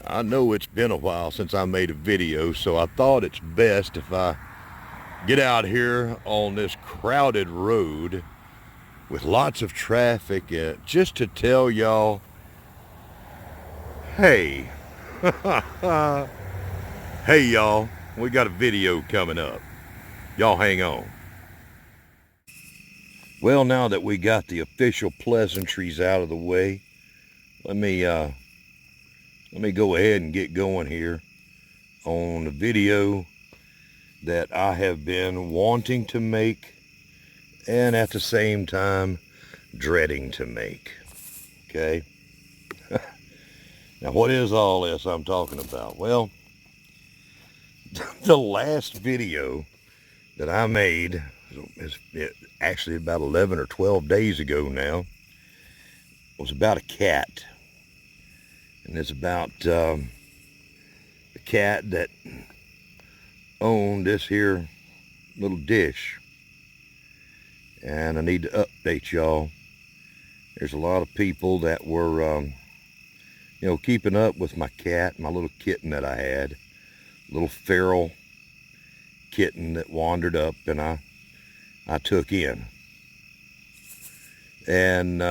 I know it's been a while since I made a video, so I thought it's best if I get out here on this crowded road with lots of traffic just to tell y'all, hey, hey y'all, we got a video coming up. Y'all hang on. Well, now that we got the official pleasantries out of the way, let me go ahead and get going here on the video that I have been wanting to make and at the same time dreading to make. Okay? Now, what is all this I'm talking about? Well, the last video that I made is actually about 11 or 12 days ago now. Was about a cat. And it's about a cat that owned this here little dish. And I need to update y'all. There's a lot of people that were keeping up with my cat, my little kitten that I had. Little feral kitten that wandered up and I took in. And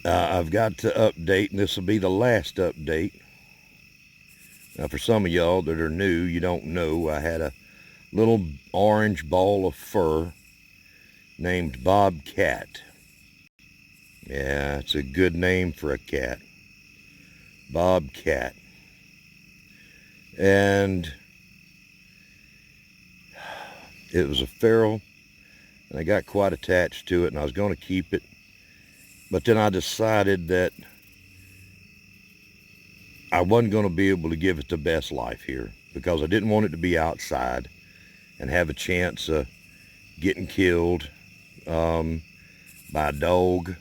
I've got to update, and this will be the last update. Now, for some of y'all that are new, you don't know, I had a little orange ball of fur named Bobcat. Yeah, it's a good name for a cat. Bobcat. And it was a feral, and I got quite attached to it, and I was going to keep it. But then I decided that I wasn't going to be able to give it the best life here because I didn't want it to be outside and have a chance of getting killed by a dog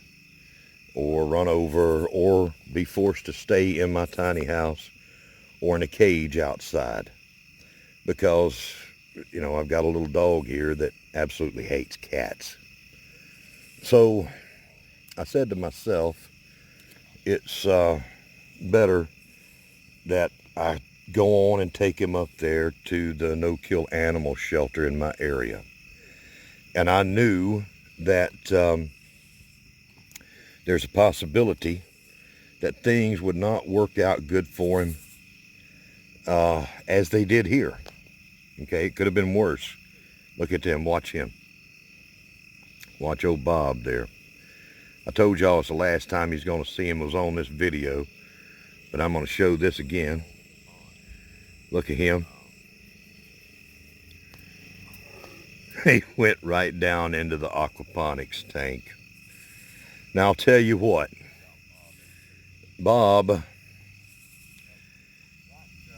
or run over or be forced to stay in my tiny house or in a cage outside because, I've got a little dog here that absolutely hates cats. So I said to myself, it's better that I go on and take him up there to the no-kill animal shelter in my area. And I knew that there's a possibility that things would not work out good for him as they did here. Okay, it could have been worse. Look at him, watch him. Watch old Bob there. I told y'all it's the last time he's going to see him was on this video, but I'm going to show this again. Look at him. He went right down into the aquaponics tank. Now I'll tell you what, Bob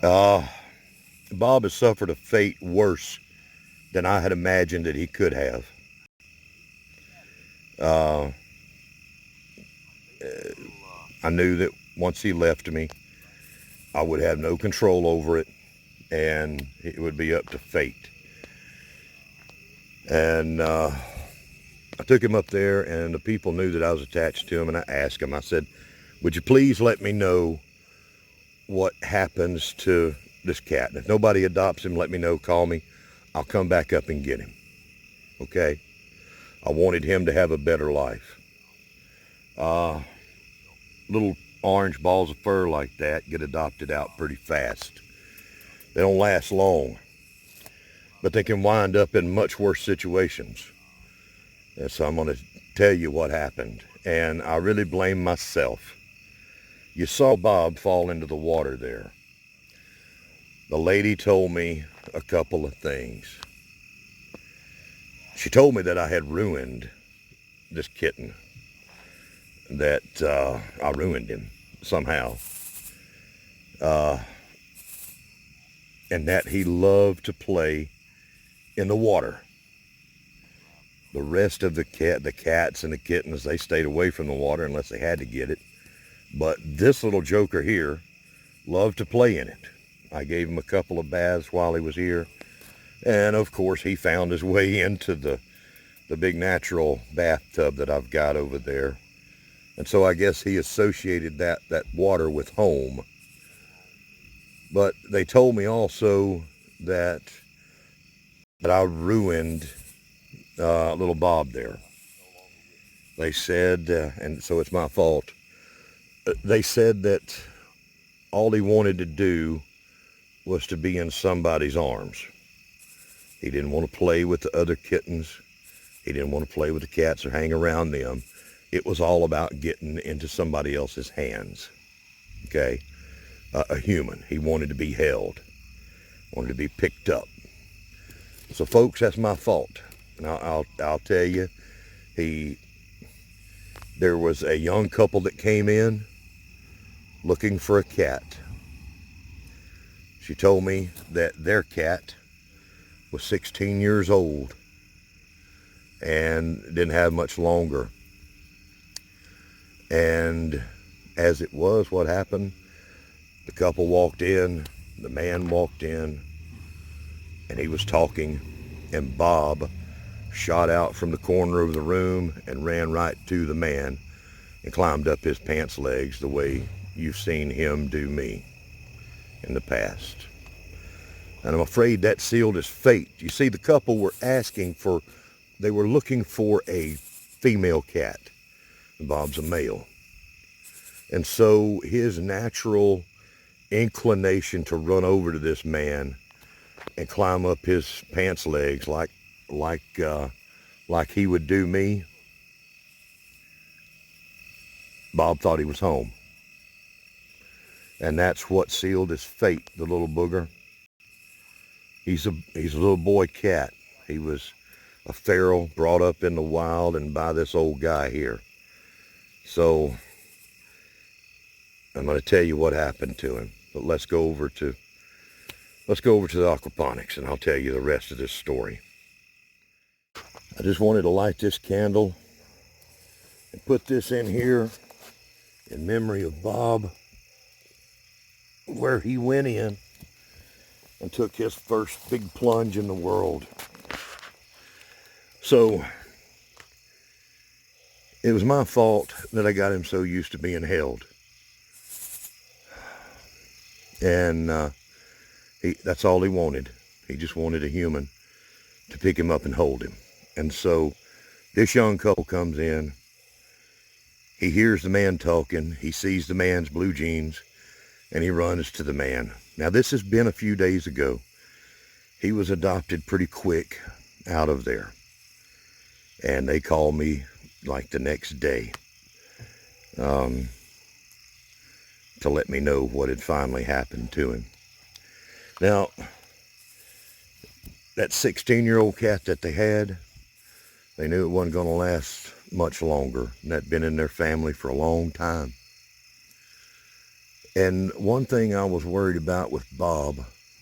has suffered a fate worse than I had imagined that he could have. I knew that once he left me, I would have no control over it, and it would be up to fate. And I took him up there, and the people knew that I was attached to him, and I asked him, I said, would you please let me know what happens to this cat? And if nobody adopts him, let me know, call me. I'll come back up and get him. Okay? I wanted him to have a better life. Little orange balls of fur like that get adopted out pretty fast. They don't last long, but they can wind up in much worse situations. And so I'm going to tell you what happened, and I really blame myself. You saw Bob fall into the water there. The lady told me a couple of things. She told me that I had ruined this kitten, that I ruined him somehow, and that he loved to play in the water. The rest of the cats and the kittens, they stayed away from the water unless they had to get it. But this little joker here loved to play in it. I gave him a couple of baths while he was here, and of course he found his way into the big natural bathtub that I've got over there. And so I guess he associated that water with home. But they told me also that I ruined little Bob there. They said, and so it's my fault, they said that all he wanted to do was to be in somebody's arms. He didn't want to play with the other kittens. He didn't want to play with the cats or hang around them. It was all about getting into somebody else's hands. Okay? A human. He wanted to be held. Wanted to be picked up. So folks, that's my fault. And I'll tell you, there was a young couple that came in looking for a cat. She told me that their cat was 16 years old and didn't have much longer. And as it was, what happened? The couple walked in, the man walked in, and he was talking, and Bob shot out from the corner of the room and ran right to the man and climbed up his pants legs the way you've seen him do me in the past. And I'm afraid that sealed his fate. You see, the couple were they were looking for a female cat. And Bob's a male. And so his natural inclination to run over to this man and climb up his pants legs like he would do me, Bob thought he was home. And that's what sealed his fate, the little booger. He's a little boy cat. He was a feral, brought up in the wild and by this old guy here. So I'm going to tell you what happened to him. But let's go over to the aquaponics and I'll tell you the rest of this story. I just wanted to light this candle and put this in here in memory of Bob, where he went in and took his first big plunge in the world. So it was my fault that I got him so used to being held. And that's all he wanted. He just wanted a human to pick him up and hold him. And so this young couple comes in. He hears the man talking. He sees the man's blue jeans, and he runs to the man. Now, this has been a few days ago. He was adopted pretty quick out of there. And they called me like the next day to let me know what had finally happened to him. Now, that 16-year-old cat that they had, they knew it wasn't going to last much longer. And that'd been in their family for a long time. And one thing I was worried about with Bob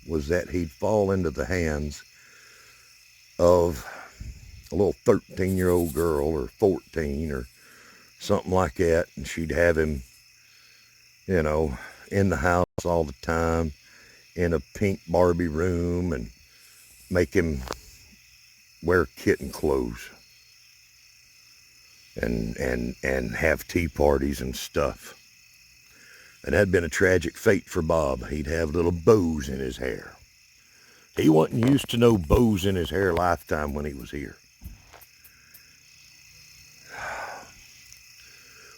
was that he'd fall into the hands of a little 13-year-old girl or 14 or something like that. And she'd have him, in the house all the time in a pink Barbie room and make him wear kitten clothes and have tea parties and stuff. And that'd been a tragic fate for Bob. He'd have little bows in his hair. He wasn't used to no bows in his hair lifetime when he was here.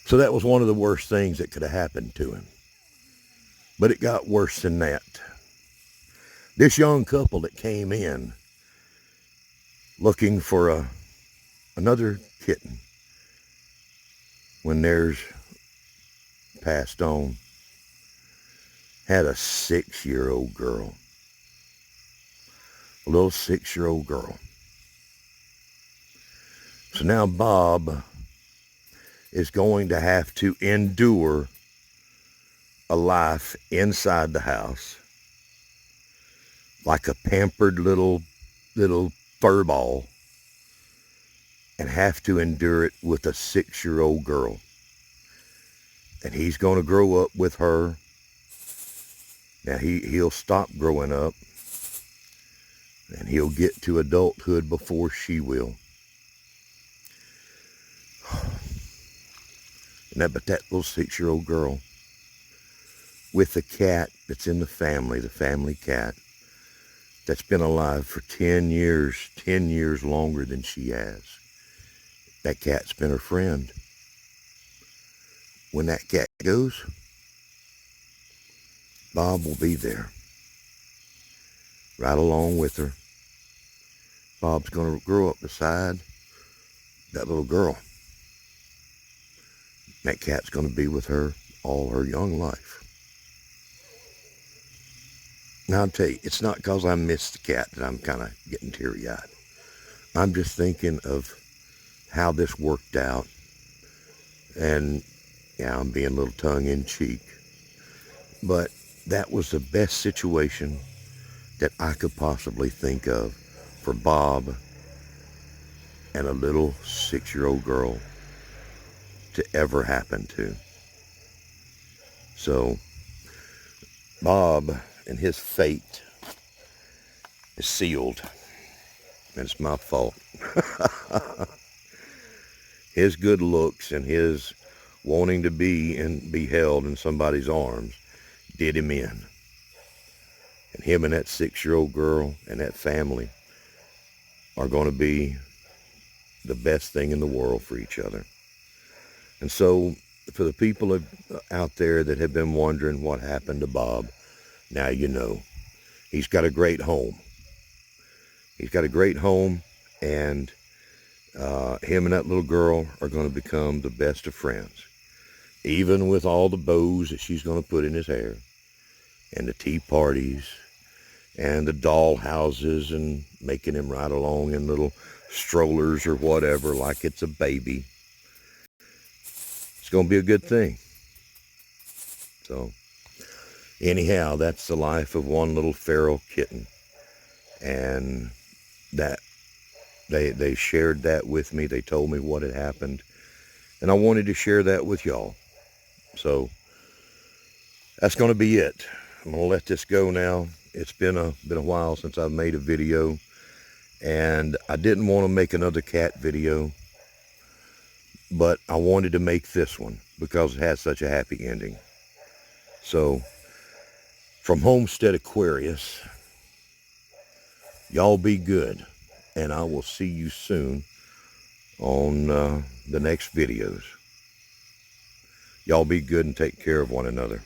So that was one of the worst things that could have happened to him. But it got worse than that. This young couple that came in looking for another kitten when theirs passed on had a 6-year-old girl. A little 6-year-old girl. So now Bob is going to have to endure a life inside the house like a pampered little fur ball and have to endure it with a 6-year-old girl. And he's going to grow up with her. Now he'll stop growing up and he'll get to adulthood before she will. But that little 6-year-old girl with the cat that's in the family cat, that's been alive for 10 years longer than she has. That cat's been her friend. When that cat goes, Bob will be there, right along with her. Bob's going to grow up beside that little girl. That cat's going to be with her all her young life. Now I'll tell you, it's not because I miss the cat that I'm kind of getting teary-eyed. I'm just thinking of how this worked out. And yeah, I'm being a little tongue-in-cheek. But that was the best situation that I could possibly think of for Bob and a little 6-year-old girl to ever happen to. So Bob and his fate is sealed, and it's my fault. His good looks and his wanting to be held in somebody's arms did him in. And him and that 6-year-old girl and that family are going to be the best thing in the world for each other. And so for the people out there that have been wondering what happened to Bob, now you know. He's got a great home. He's got a great home, and him and that little girl are going to become the best of friends. Even with all the bows that she's going to put in his hair, and the tea parties, and the doll houses, and making him ride along in little strollers or whatever like it's a baby. It's going to be a good thing. So anyhow, that's the life of one little feral kitten. And that they shared that with me. They told me what had happened. And I wanted to share that with y'all. So that's going to be it. I'm going to let this go now. It's been a while since I've made a video. And I didn't want to make another cat video, but I wanted to make this one because it has such a happy ending. So from Homestead Aquarius, y'all be good, and I will see you soon on the next videos. Y'all be good and take care of one another.